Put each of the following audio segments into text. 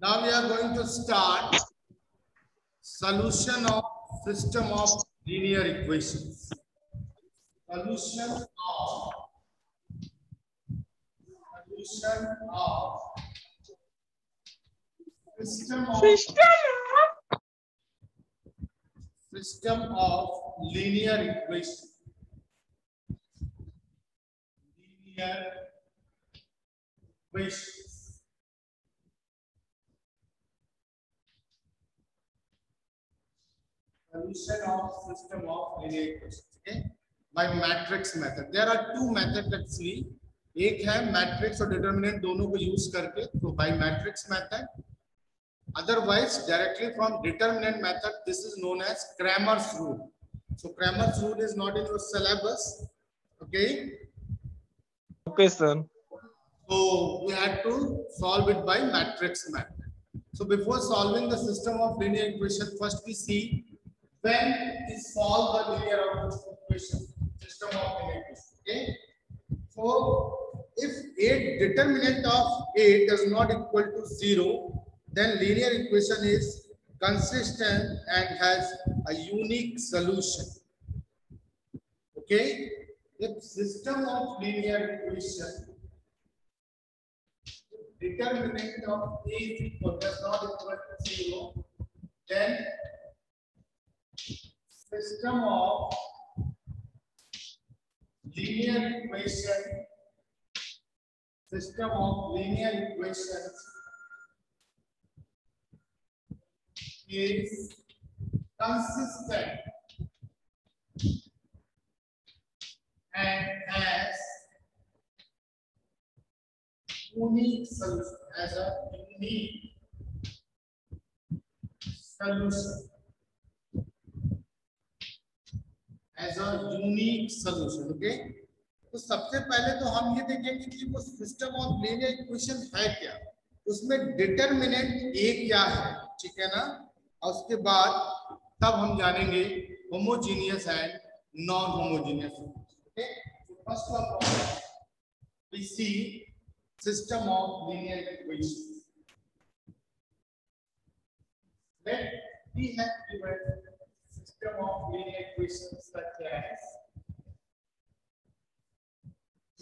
Now we are going to start solution of system of linear equations. Solution of system of linear equation. Linear equations. Solution of system of linear equations. Okay, by matrix method. There are two methods actually. एक है matrix और determinant दोनों को use करके, तो by matrix method. Otherwise, directly from determinant method, this is known as Cramer's rule. So Cramer's rule is not in your syllabus. Okay. Okay, sir. So we had to solve it by matrix method. So before solving the system of linear equation, first we see when we solve the linear equation, system of linear equation. Okay. So if a determinant of a does not equal to 0, then linear equation is consistent and has a unique solution. Okay, if system of linear equation determinant of a is equal does not equal to 0, then system of linear equation is consistent and has unique solution, as a unique solution, okay. तो सबसे पहले तो हम ये देखेंगे कि वो system of linear equation है क्या, उसमें डिटरमिनेंट ए क्या है, ठीक है ना. और उसके बाद तब हम जानेंगे homogeneous and non homogeneous. Okay, so first of all we see system of linear equations. Let we have given system of linear equations such as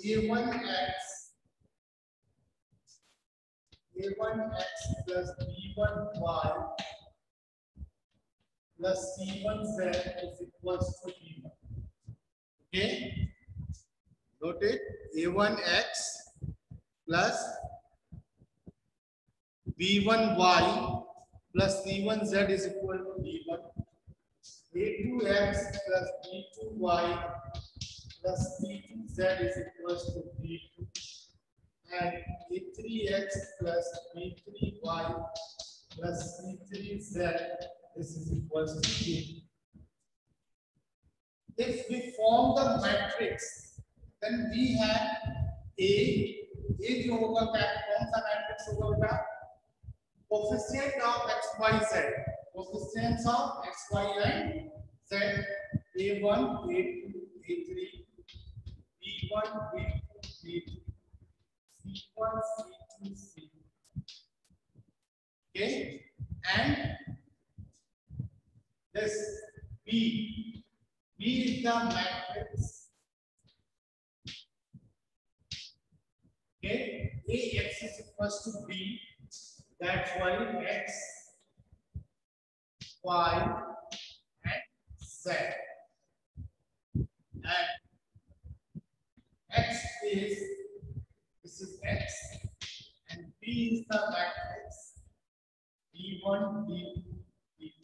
a1x plus b1y plus c1z is equals to b1. Okay, note it. A1x plus b1y plus c1z is equal to b1. A2x plus b2y plus b2z is equals to b2, and a3x plus b3y plus c3z is equals to b. If we form the matrix, then we have a जो होगा क्या, कौन सा matrix होगा बेटा, coefficient of x y z, coefficients of x y and z, a1 a2 a3 b1 b2 b2 c1 c2 c. Okay, and this b is the matrix. Okay, ax is equals to b, that's why x, y and z, and x is, this is x, and b is the matrix b1 b2 b2.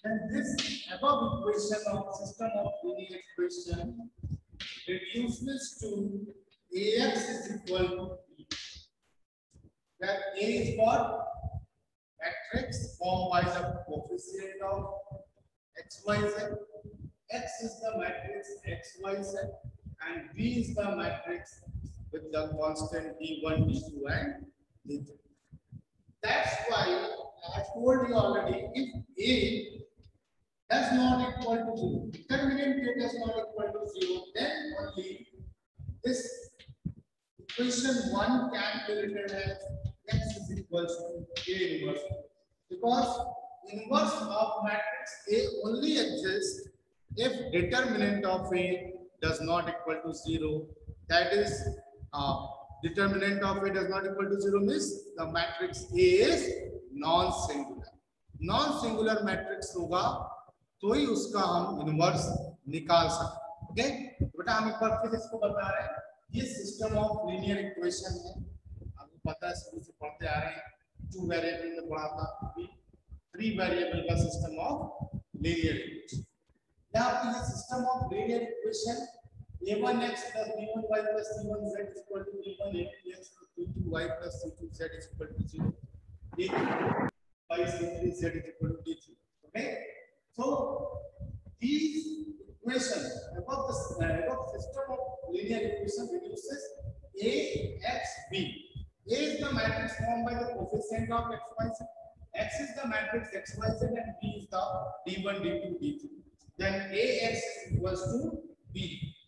Then this above equation of system of linear equation reduces to ax is equal to b. That a is what? Matrix formed by the coefficient of x, y, z. X is the matrix x, y, z, and b is the matrix with the constant d1, d2, and d3. That's why I told you already, if a does not equal to 0, determinant a does not equal to 0, then only this equation 1 can be written as x is is equals to A inverse. Because inverse of matrix A only exists if determinant of A does not equal to 0. That is, determinant of A does not equal to 0 means the matrix A is non-singular. Non-singular matrix होगा तो ही उसका हम inverse निकाल सकते हैं. Okay बेटा, हम एक बार फिर इसको बता रहे हैं. ये सिस्टम ऑफ लीनियर इक्वेशन है. आपको पता है, शुरू से पढ़ते आ रहे हैं. 2 वेरिएबल में पढ़ा था, अभी 3 वेरिएबल का सिस्टम ऑफ लीनियर इक्वेशन. यहाँ पे ये system of linear equation a1x plus b1y plus c1z is equal to b1a2x plus b2y plus c2z is equal to 0. a3 c3z is equal to d3. Okay, so these equations above the system of linear equation reduces ax b. A is the matrix formed by the coefficient of x, y, z. X is the matrix x, y, z, and b is the d1, d2, d3. Then ax is equals to b.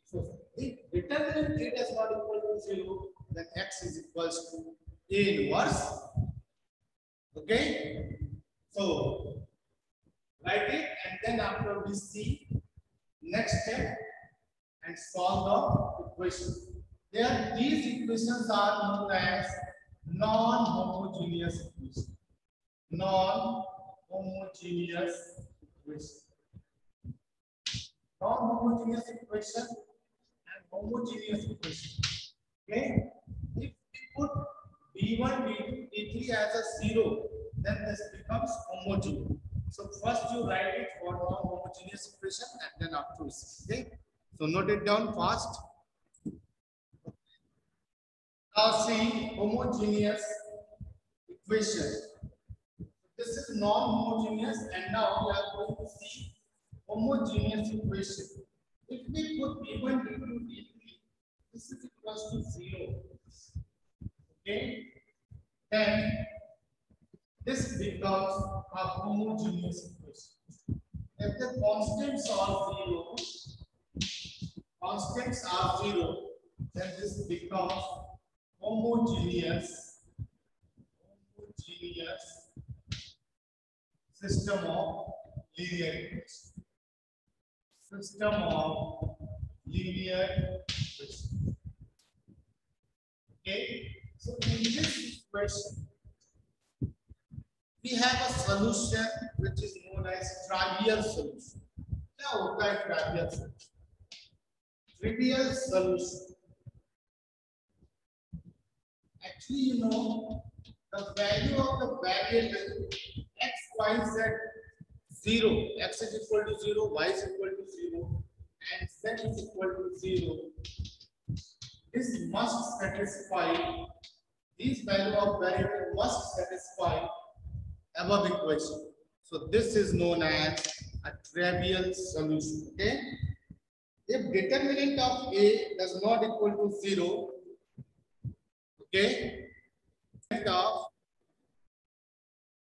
So if determinant A does not equal to 0, then x is equals to A inverse. Okay, so write it, and then after we see next step and solve the equation. There, these equations are known as non-homogeneous equation. Non-homogeneous equation. Non-homogeneous equation and homogeneous equation. Okay, if we put b1, b2, d3 as a 0, then this becomes homogeneous. So first you write it for non-homogeneous equation and then after we see. Okay, so note it down fast. Now see homogeneous equation. This is non-homogeneous, and now we are going to see homogeneous equation. If we put b1, b2, d3, this is equals to 0. Okay, then this becomes a homogeneous equation. If the constants are 0, then this becomes homogeneous system of linear equation. System of linear equation. Okay, so in this equation we have a solution which is known as trivial solution. क्या होता है trivial solution? Trivial solution. Actually, you know, the value of the variable x, y, z 0. X is equal to 0, y is equal to 0, and z is equal to 0. This must satisfy. These value of variable must satisfy above equation. So this is known as a trivial solution. Okay. If determinant of A does not equal to 0, okay,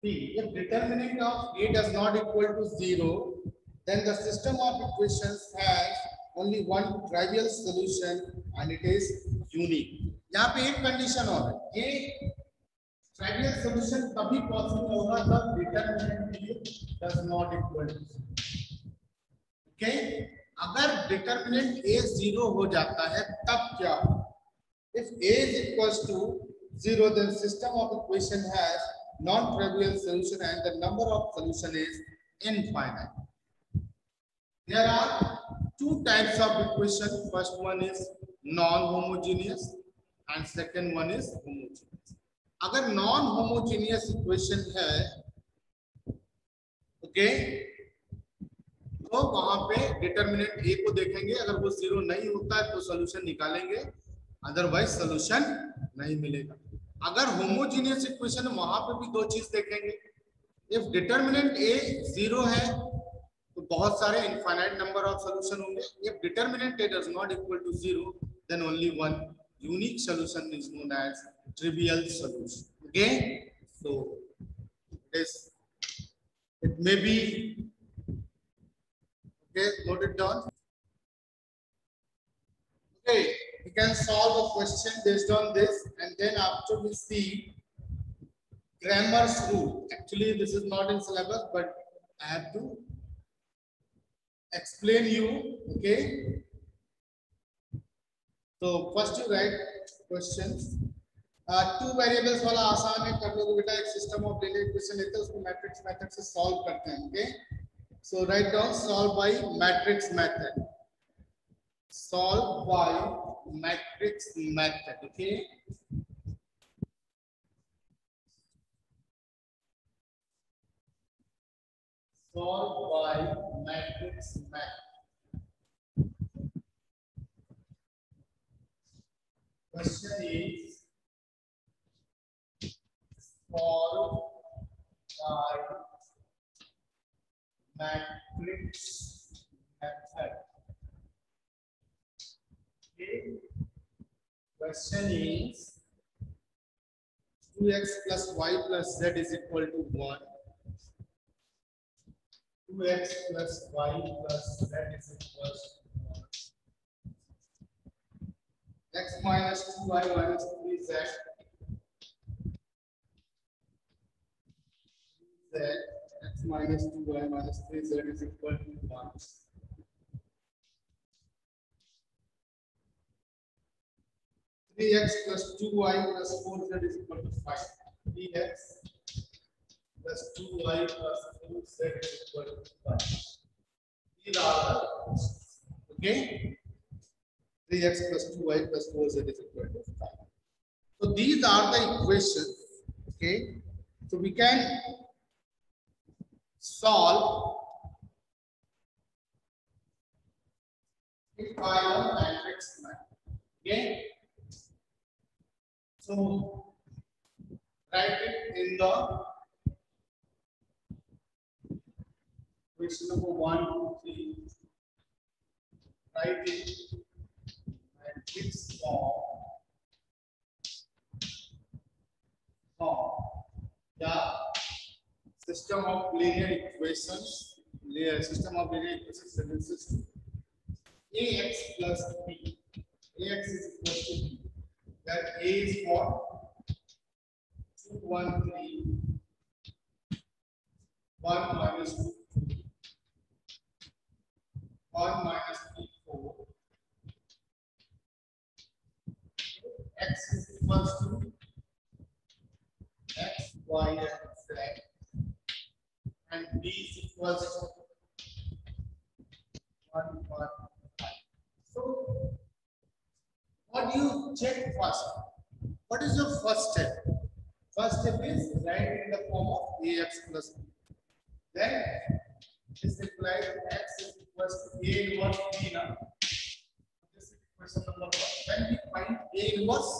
if determinant of A does not equal to 0, then the system of equations has only one trivial solution and it is unique. यहाँ पे एक condition और है, ये trivial solution तभी possible होगा जब determinant A does not equal to 0. Okay, अगर determinant A 0 हो जाता है तब क्या? If A is equals to 0, then system of equation has non-trivial solution and the number of solution is infinite. There are two types of equation. First one is non-homogeneous and second one is homogeneous. अगर non-homogeneous equation है, okay, तो वहां पे determinant A को देखेंगे, अगर वो 0 नहीं होता है तो solution निकालेंगे, अदरवाइज सॉल्यूशन नहीं मिलेगा. अगर होमोजेनियस इक्वेशन वहां पे भी दो चीज देखेंगे. इफ डिटरमिनेंट ए 0 है तो बहुत सारे इनफाइनाइट नंबर ऑफ सॉल्यूशन होंगे. If determinant A does not equal to 0, then only one unique solution is known as trivial solution. Okay, so this it may be okay, note it down. Okay, we can solve a question based on this, and then after we see Cramer's rule. Actually, this is not in syllabus, but I have to explain you. Okay. So first you write questions. Two variables वाला आसान है, कर लोगे बेटा. एक system of linear equation लेते हैं, उसको मैट्रिक्स मेथड से सॉल्व करते हैं. Okay, so write down solve by matrix method. Solve by matrix method. Okay, solve by matrix method. Question is solve by matrix method. Okay. Question is 2x plus y plus z is equal to 1. 2x plus y plus z is equal to 1. X minus 2y minus 3z. X minus 2y minus 3z is equal to 1. 3x plus 2y plus 4z is equal to 5. 3x plus 2y plus 4z is equal to 5. These are the, okay, 3x plus 2y plus 4z is equal to 5. So these are the equations. Okay, so we can solve it by a matrix method. Okay, so write it in the equation number 1, 2, 3. Write it matrix form. Yeah. System of linear equations. System of linear equations reduces to ax plus b. Ax is equal to b. That a is what? 2, 1, 3. 1 minus 2, 2. 1 minus 3, 4. X is equal to x, y, and z. And b is equals to 1, 1, 5. So, what do you check first? What is your first step? First step is write in the form of ax plus b. Then this implies x is equals to a inverse b now. This is equation number 1. When we find a inverse,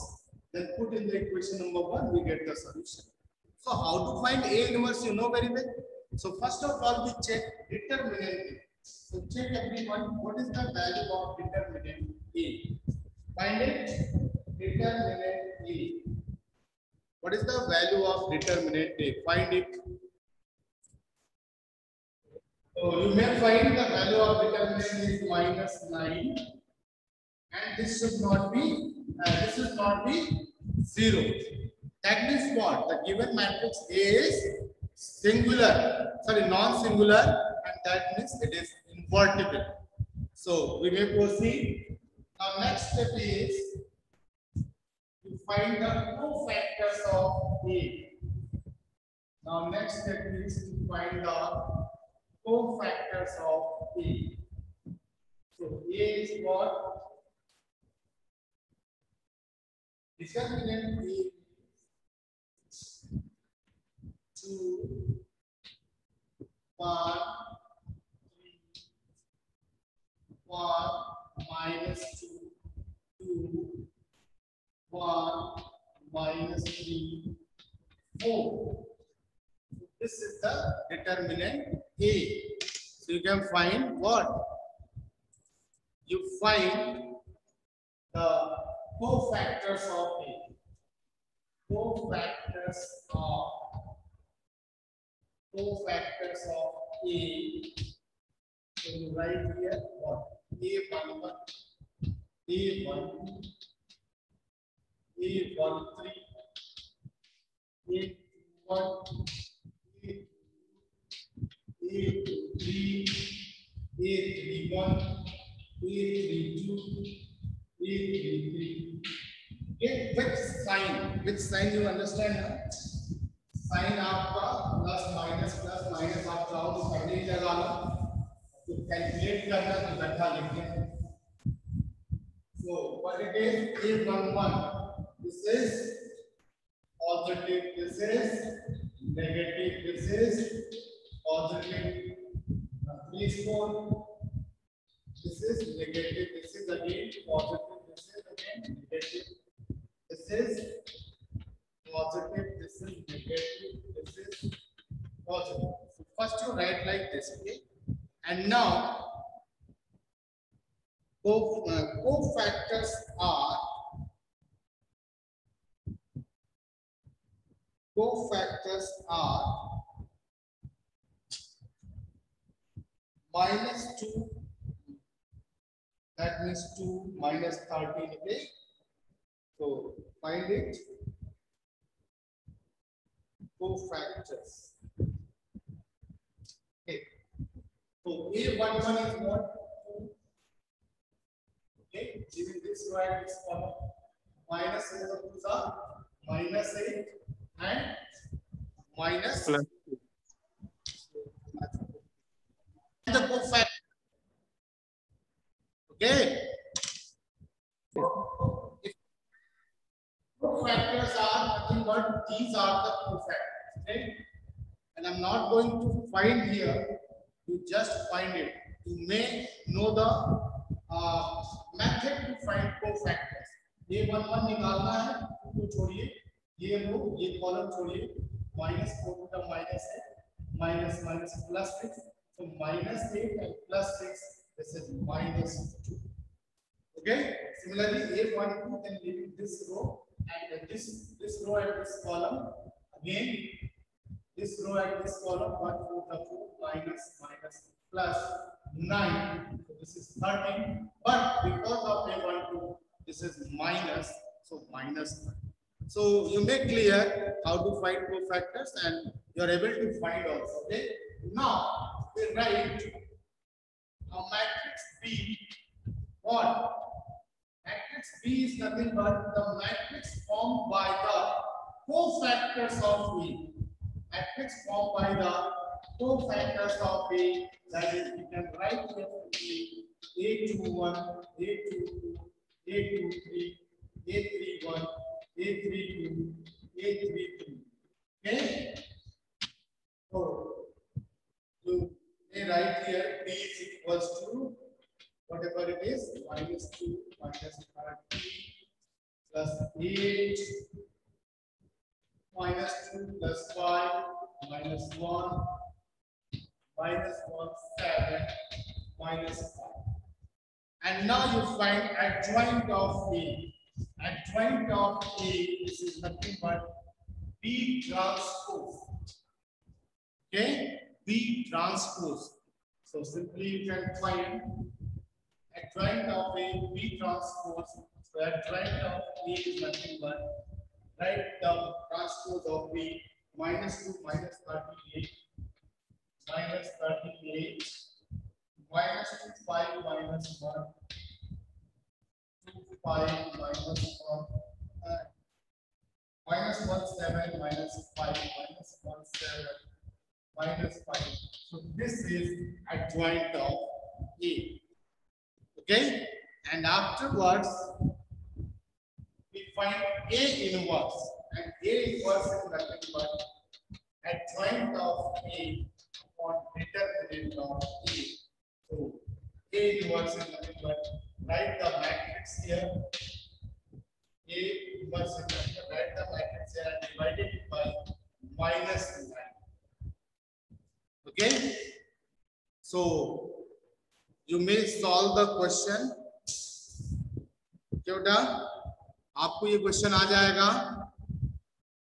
then put in the equation number 1, we get the solution. So how to find a inverse, you know very well. So first of all, we check determinant A. So check everyone, what is the value of determinant A? Find it. Determinant A. What is the value of determinant A? Find it. So you may find the value of determinant is -9, and this should not be 0. That means what? The given matrix A is singular, sorry, non-singular, and that means it is invertible. So we may proceed. Now next step is to find the cofactors of A. Now next step is to find the cofactors of A. So A is what? Determinant A is 2, 1, 3, 1, minus 2, 2, 1, minus 3, 4. So this is the determinant A. So you can find what? You find the cofactors of A. Cofactors of A. So you write here what? A11, A12, A13, A24, A3, A31, A32, A33. Okay, which sign you understand now? Sign आपका plus minus आप चाहो तो पहले ही लगा लो, तो calculate करना तो गड्ढा लिख दें. So what it is, A11, this is positive, this is negative, this is positive. 3, 4, this is negative, this is again positive, this is again negative, this is positive, this is negative, this is positive. So first you write like this, okay? And now cofactors are -2, that means 2 minus 13, okay? So find it. Cofactors. Okay. So A11 is what? Okay. Giving this right, this column. Minus over 2 are -8 and minus. Plus. The cofactor. Okay. Cofactors are nothing but these are the cofactors, okay? And I'm not going to find here. You just find it. You may know the method to find cofactors. A11 निकालना है तो छोड़िए, ये column छोड़िए, -4 का minus है, minus plus 6, so -8 and plus 6, this is -2. Okay. Similarly, A12, then leaving this row and this row and this column again. This row and this column 1 4 minus plus 9. So this is 13. But because of A12, this is minus. So minus 9. So you make clear how to find cofactors and you are able to find also. Okay. Now we write a matrix B. What? Matrix B is nothing but the matrix formed by the cofactors of A. Matrix formed by the cofactors of A. That is, we can write here simply A21, A22, A23, A31, A32, A33. Okay? So you may write here B is equals to whatever it is, -2, -13, plus 8, -2, plus 5, -1, -1, 7, -5. And now you find adjoint of A. Adjoint of A, this is nothing but B transpose. Okay? B transpose. So simply you can find adjoint of A, B transpose. So adjoint of A is nothing but write the transpose of B, -2, -38, -38, -2, 5, -1, 2, 5, -1, -1, 7, -5, -1, 7, -5. So this is adjoint of A. Okay, and afterwards we find A inverse, and A inverse is nothing but adjoint of A upon determinant of A. So A inverse is nothing but write the matrix here. A inverse is nothing but write the matrix here and divide it by -9. Okay, so you may solve the question. क्या बेटा आपको ये question आ जाएगा?